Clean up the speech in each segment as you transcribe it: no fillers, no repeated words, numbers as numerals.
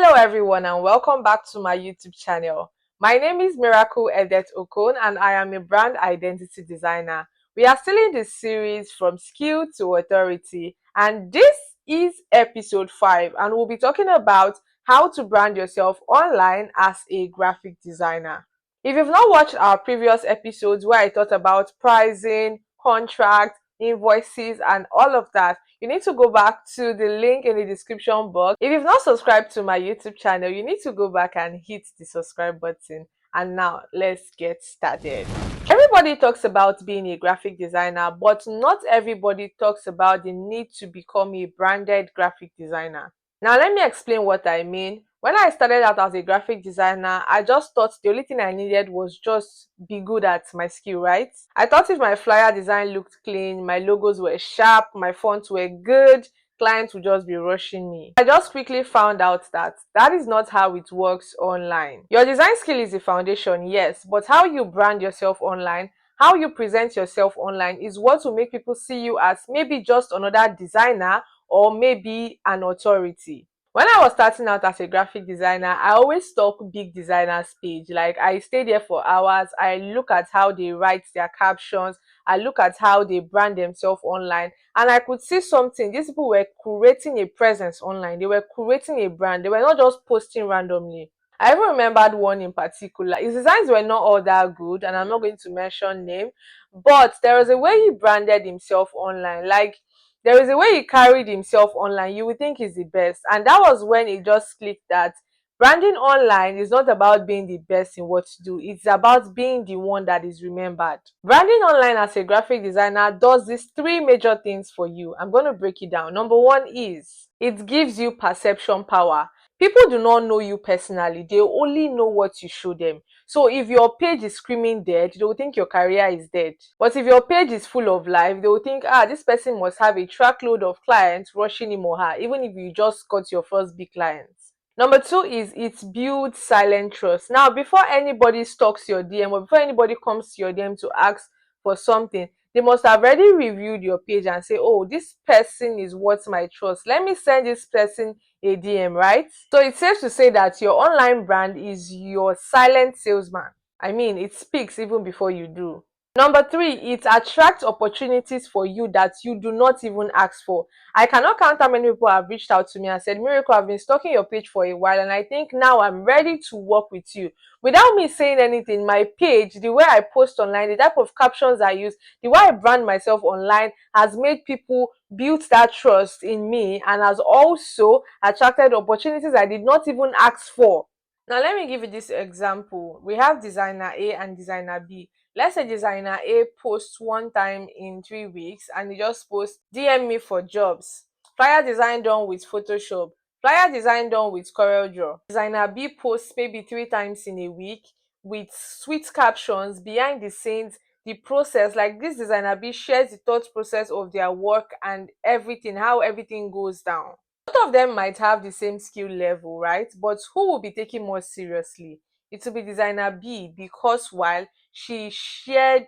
Hello everyone and welcome back to my YouTube channel. My name is Miracle Edet Okon and I am a brand identity designer. We are still in this series from skill to authority and this is episode 5 and we'll be talking about how to brand yourself online as a graphic designer. If you've not watched our previous episodes where I talked about pricing, contract, invoices and all of that, you need to go back to the link in the description box. If you've not subscribed to my YouTube channel, you need to go back and hit the subscribe button. And now let's get started. Everybody talks about being a graphic designer, but not everybody talks about the need to become a branded graphic designer. Now let me explain what I mean. When I started out as a graphic designer, I just thought the only thing I needed was just be good at my skill, right? I thought if my flyer design looked clean, my logos were sharp, my fonts were good, clients would just be rushing me. I just quickly found out that that is not how it works online. Your design skill is the foundation, yes, but how you brand yourself online, how you present yourself online is what will make people see you as maybe just another designer or maybe an authority. When I was starting out as a graphic designer, I always stalk big designers' page. Like I stay there for hours, I look at how they write their captions, I look at how they brand themselves online, and I could see something. These people were creating a presence online, they were creating a brand, they were not just posting randomly. I even remembered one in particular. His designs were not all that good, and I'm not going to mention name, but there was a way he branded himself online. Like there is a way he carried himself online, you would think he's the best. And that was when it just clicked that branding online is not about being the best in what you do, it's about being the one that is remembered. Branding online as a graphic designer does these three major things for you. I'm going to break it down. Number one is it gives you perception power. People do not know you personally, they only know what you show them. So if your page is screaming dead, they will think your career is dead. But if your page is full of life, they will think, this person must have a truckload of clients rushing him or her, even if you just got your first big clients. Number two is it builds silent trust. Now, before anybody stalks your DM or before anybody comes to your DM to ask for something, they must have already reviewed your page and say, oh, this person is worth my trust. Let me send this person a DM, right? So it's safe to say that your online brand is your silent salesman. I mean, it speaks even before you do. Number three, it attracts opportunities for you that you do not even ask for. I cannot count how many people have reached out to me and said, Miracle, I've been stalking your page for a while and I think now I'm ready to work with you. Without me saying anything, my page, the way I post online, the type of captions I use, the way I brand myself online has made people build that trust in me and has also attracted opportunities I did not even ask for. Now, let me give you this example. We have designer A and designer B. Let's say designer A posts one time in 3 weeks and he just posts DM me for jobs. Flyer design done with Photoshop. Flyer design done with CorelDRAW. Designer B posts maybe 3 times in a week with sweet captions, behind the scenes, the process. Like this designer B shares the thought process of their work and everything, how everything goes down. Both of them might have the same skill level, right? But who will be taken more seriously? It will be designer B, because while she shared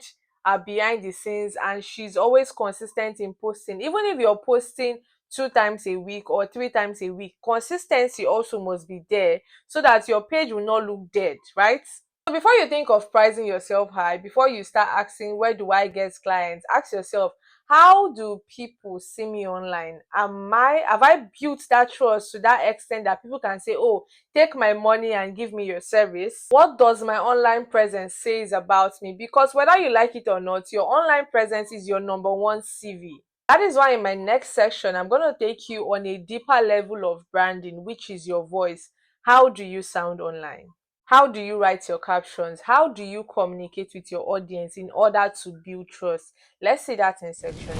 behind the scenes and she's always consistent in posting, even if you're posting 2 times a week or 3 times a week, consistency also must be there so that your page will not look dead, right? So before you think of pricing yourself high, before you start asking where do I get clients, ask yourself, how do people see me online? Have I built that trust to that extent that people can say, oh, take my money and give me your service? What does my online presence says about me? Because whether you like it or not, your online presence is your number one CV. That is why in my next section, I'm going to take you on a deeper level of branding, which is your voice. How do you sound online? How do you write your captions? How do you communicate with your audience in order to build trust? Let's see that in section 2.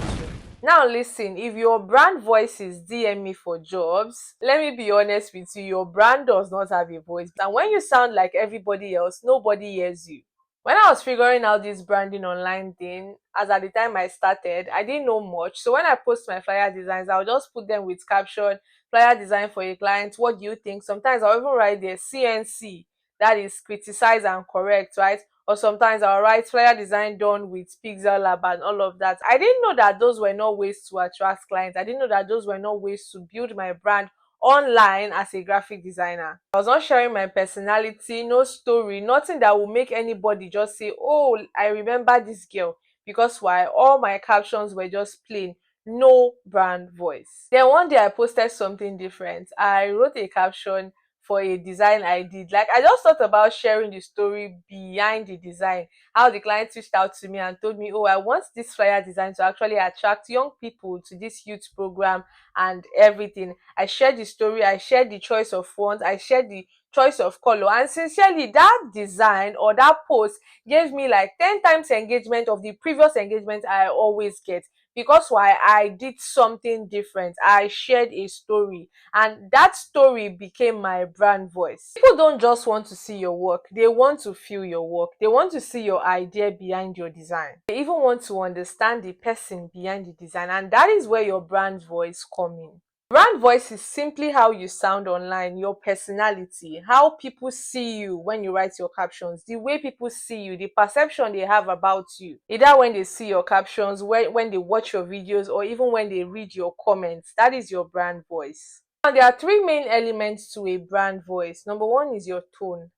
Now listen, if your brand voice is DM me for jobs, let me be honest with you, your brand does not have a voice. And when you sound like everybody else, nobody hears you. When I was figuring out this branding online thing, as at the time I started, I didn't know much. So when I post my flyer designs, I'll just put them with caption, flyer design for a client, what do you think? Sometimes I'll even write there CNC, that is criticize and correct, right? Or sometimes I'll write flyer design done with Pixel Lab and all of that. I didn't know that those were not ways to attract clients. I didn't know that those were not ways to build my brand online as a graphic designer. I was not sharing my personality, no story, nothing that will make anybody just say, oh, I remember this girl. Because why? All my captions were just plain, no brand voice. Then one day I posted something different. I wrote a caption for a design I did. Like, I just thought about sharing the story behind the design, how the client reached out to me and told me, oh, I want this flyer design to actually attract young people to this youth program and everything. I shared the story, I shared the choice of font, I shared the choice of color, and sincerely that design or that post gave me like 10 times engagement of the previous engagement I always get. Because why? I did something different. I shared a story, and that story became my brand voice. People don't just want to see your work, they want to feel your work. They want to see your idea behind your design. They even want to understand the person behind the design, and that is where your brand voice comes in. Brand voice is simply how you sound online, your personality, how people see you when you write your captions, the way people see you, the perception they have about you. Either when they see your captions, when they watch your videos, or even when they read your comments. That is your brand voice. Now, there are three main elements to a brand voice. Number one is your tone.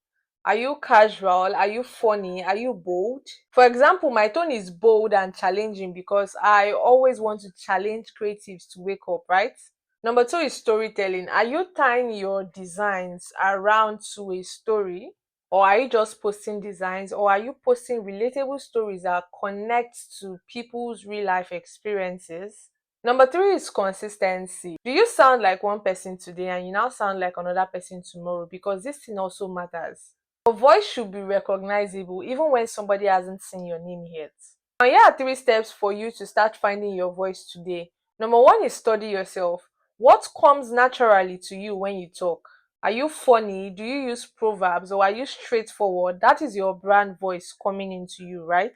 Are you casual? Are you funny? Are you bold? For example, my tone is bold and challenging because I always want to challenge creatives to wake up, right? Number two is storytelling. Are you tying your designs around to a story? Or are you just posting designs? Or are you posting relatable stories that connect to people's real life experiences? Number three is consistency. Do you sound like one person today and you now sound like another person tomorrow? Because this thing also matters. Your voice should be recognizable even when somebody hasn't seen your name yet. Now, here are three steps for you to start finding your voice today. Number one is study yourself. What comes naturally to you when you talk? Are you funny? Do you use proverbs, or are you straightforward? That is your brand voice coming into you, right?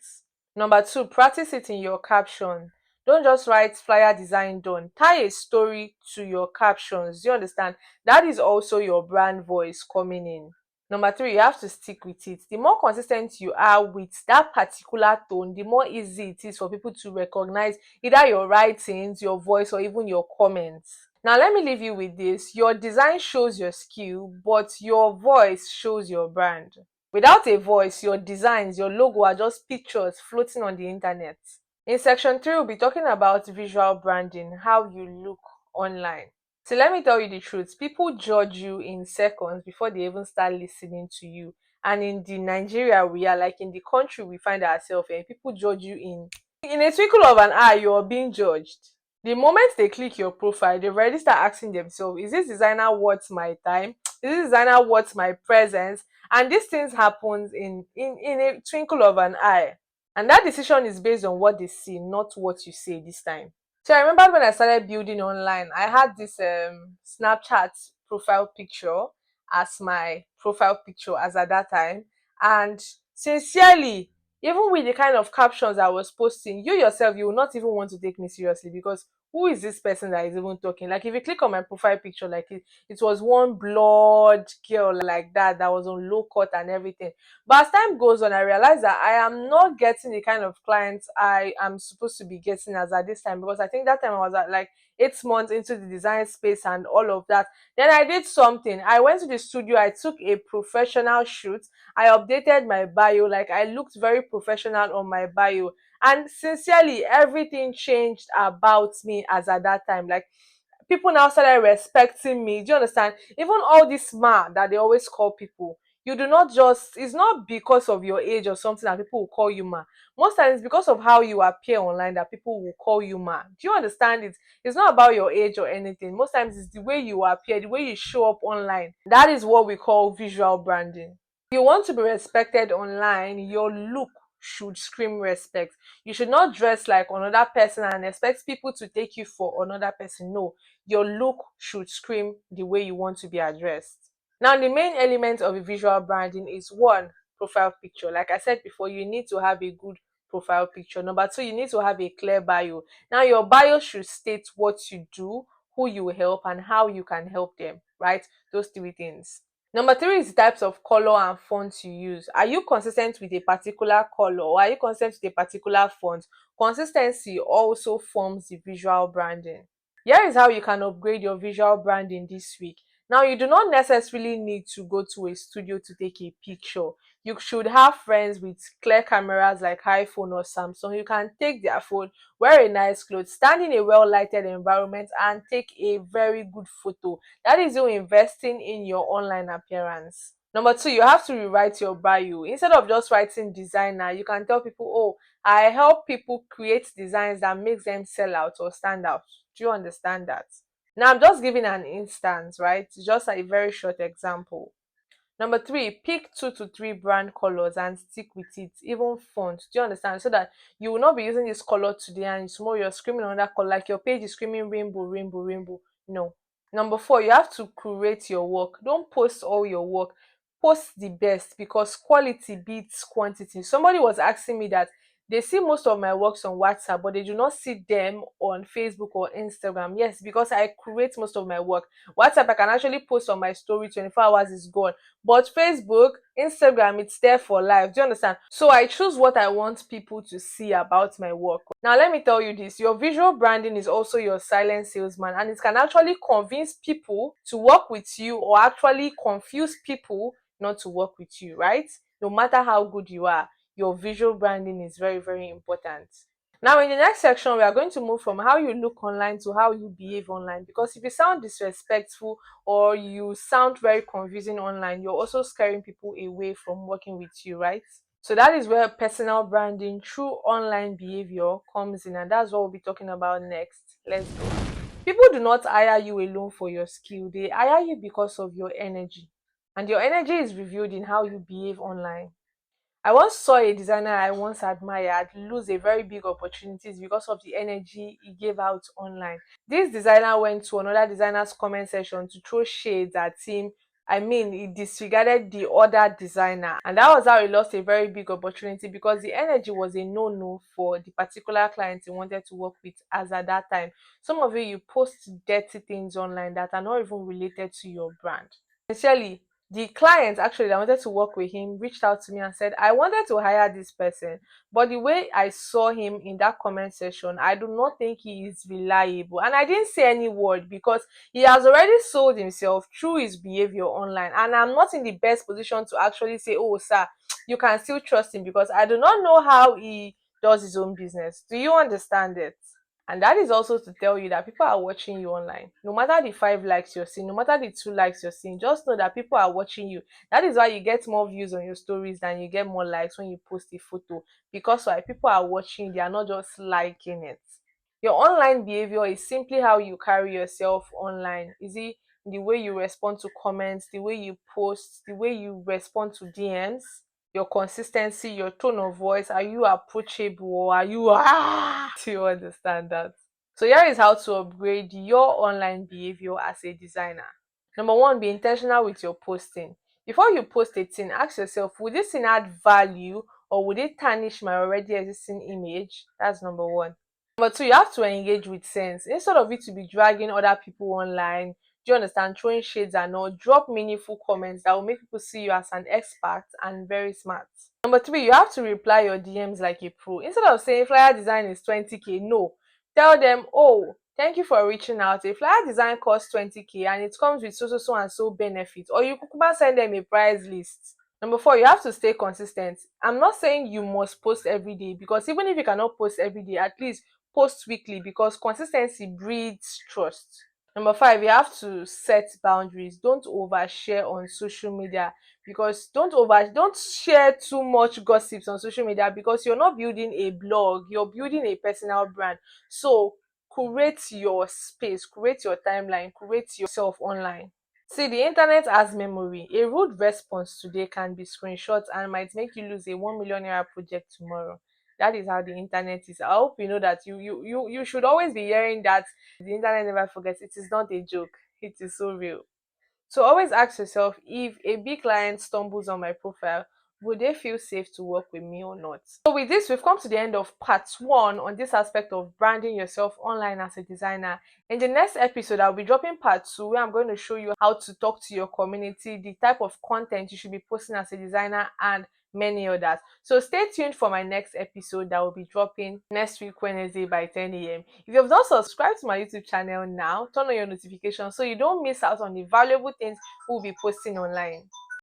Number two, practice it in your caption. Don't just write flyer design done. Tie a story to your captions. Do you understand? That is also your brand voice coming in. Number three, you have to stick with it. The more consistent you are with that particular tone, the more easy it is for people to recognize either your writings, your voice, or even your comments. Now, let me leave you with this. Your design shows your skill, but your voice shows your brand. Without a voice, your designs, your logo are just pictures floating on the internet. In section 3, we'll be talking about visual branding, how you look online. So let me tell you the truth. People judge you in seconds before they even start listening to you. And in the Nigeria we are, like in the country we find ourselves in, people judge you in a twinkle of an eye. You're being judged. The moment they click your profile, they already start asking themselves, is this designer worth my time? Is this designer worth my presence? And these things happens in a twinkle of an eye. And that decision is based on what they see, not what you say this time. So I remember when I started building online, I had this Snapchat profile picture as my profile picture as at that time. And sincerely, even with the kind of captions I was posting, you yourself, you will not even want to take me seriously, because who is this person that is even talking? Like, if you click on my profile picture, like it was one blonde girl like that was on low cut and everything. But as time goes on, I realized that I am not getting the kind of clients I am supposed to be getting as at this time, because I think that time I was at like 8 months into the design space and all of that. Then I did something. I went to the studio, I took a professional shoot, I updated my bio, like I looked very professional on my bio. And sincerely, everything changed about me as at that time. Like, people now started respecting me. Do you understand? Even all this man that they always call people, you do not just, it's not because of your age or something that people will call you ma. Most times it's because of how you appear online that people will call you ma. Do you understand it? It's not about your age or anything. Most times it's the way you appear, the way you show up online. That is what we call visual branding. If you want to be respected online, your look should scream respect. You should not dress like another person and expect people to take you for another person. No, your look should scream the way you want to be addressed. Now, the main element of a visual branding is one, profile picture. Like I said before, you need to have a good profile picture. Number two, you need to have a clear bio. Now, your bio should state what you do, who you help, and how you can help them, right? Those three things. Number three is the types of color and fonts you use. Are you consistent with a particular color, or are you consistent with a particular font? Consistency also forms the visual branding. Here is how you can upgrade your visual branding this week. Now, you do not necessarily need to go to a studio to take a picture. You should have friends with clear cameras like iPhone or Samsung. You can take their phone, wear a nice clothes, stand in a well lighted environment, and take a very good photo. That is you investing in your online appearance. Number two, you have to rewrite your bio. Instead of just writing designer, you can tell people, oh, I help people create designs that makes them sell out or stand out. Do you understand that? Now I'm just giving an instance, right? It's just a very short example. Number three, pick 2 to 3 brand colors and stick with it, even font. Do you understand? So that you will not be using this color today and tomorrow you're screaming on that color, like your page is screaming rainbow, rainbow, rainbow. No. Number four, you have to curate your work. Don't post all your work. Post the best because quality beats quantity. Somebody was asking me that they see most of my works on WhatsApp, but they do not see them on Facebook or Instagram. Yes, because I create most of my work. WhatsApp, I can actually post on my story 24 hours is gone. But Facebook, Instagram, it's there for life. Do you understand? So I choose what I want people to see about my work. Now, let me tell you this, your visual branding is also your silent salesman, and it can actually convince people to work with you or actually confuse people not to work with you, right? No matter how good you are, your visual branding is very, very important. Now, in the next section, we are going to move from how you look online to how you behave online. Because if you sound disrespectful or you sound very confusing online, you're also scaring people away from working with you, right? So that is where personal branding through online behavior comes in, and that's what we'll be talking about next. Let's go. People do not hire you alone for your skill, they hire you because of your energy. And your energy is revealed in how you behave online. I once saw a designer I once admired lose a very big opportunities because of the energy he gave out online. This designer went to another designer's comment section to throw shades at him. I mean, he disregarded the other designer, and that was how he lost a very big opportunity because the energy was a no-no for the particular client he wanted to work with as at that time. Some of you post dirty things online that are not even related to your brand. Sincerely, the client actually that wanted to work with him reached out to me and said, I wanted to hire this person, but the way I saw him in that comment section, I do not think he is reliable. And I didn't say any word because he has already sold himself through his behavior online. And I'm not in the best position to actually say, oh, sir, you can still trust him because I do not know how he does his own business. Do you understand it? And that is also to tell you that people are watching you online. No matter the 5 likes you're seeing, no matter the 2 likes you're seeing, just know that people are watching you. That is why you get more views on your stories than you get more likes when you post a photo. Because why? People are watching, they are not just liking it. Your online behavior is simply how you carry yourself online. Is it the way you respond to comments, the way you post, the way you respond to DMs? Your consistency, your tone of voice, are you approachable or are you do you understand that? So here is how to upgrade your online behavior as a designer. Number one, be intentional with your posting. Before you post a thing, ask yourself, would this thing add value or would it tarnish my already existing image? That's number one. Number two, you have to engage with sense. Instead of it to be dragging other people online, do you understand, throwing shades and all, drop meaningful comments that will make people see you as an expert and very smart. Number three, you have to reply your DMs like a pro. Instead of saying flyer design is 20k, no. Tell them, oh, thank you for reaching out. A flyer design costs 20k and it comes with so and so benefits. Or you could send them a price list. Number four, you have to stay consistent. I'm not saying you must post every day because even if you cannot post every day, at least post weekly because consistency breeds trust. Number five, you have to set boundaries. Don't overshare on social media because don't share too much gossips on social media because you're not building a blog, you're building a personal brand. So create your space, create your timeline, create yourself online. See, the internet has memory. A rude response today can be screenshot and might make you lose a 1 million naira project tomorrow. That is how the internet is. I hope you know that you should always be hearing that the internet never forgets. It is not a joke. It is so real. So always ask yourself, if a big client stumbles on my profile, would they feel safe to work with me or not? So with this, we've come to the end of part one on this aspect of branding yourself online as a designer. In the next episode, I'll be dropping part two where I'm going to show you how to talk to your community, the type of content you should be posting as a designer, and many others. So stay tuned for my next episode that will be dropping next week Wednesday by 10 a.m. If you have not subscribed to my YouTube channel now, turn on your notifications so you don't miss out on the valuable things we'll be posting online.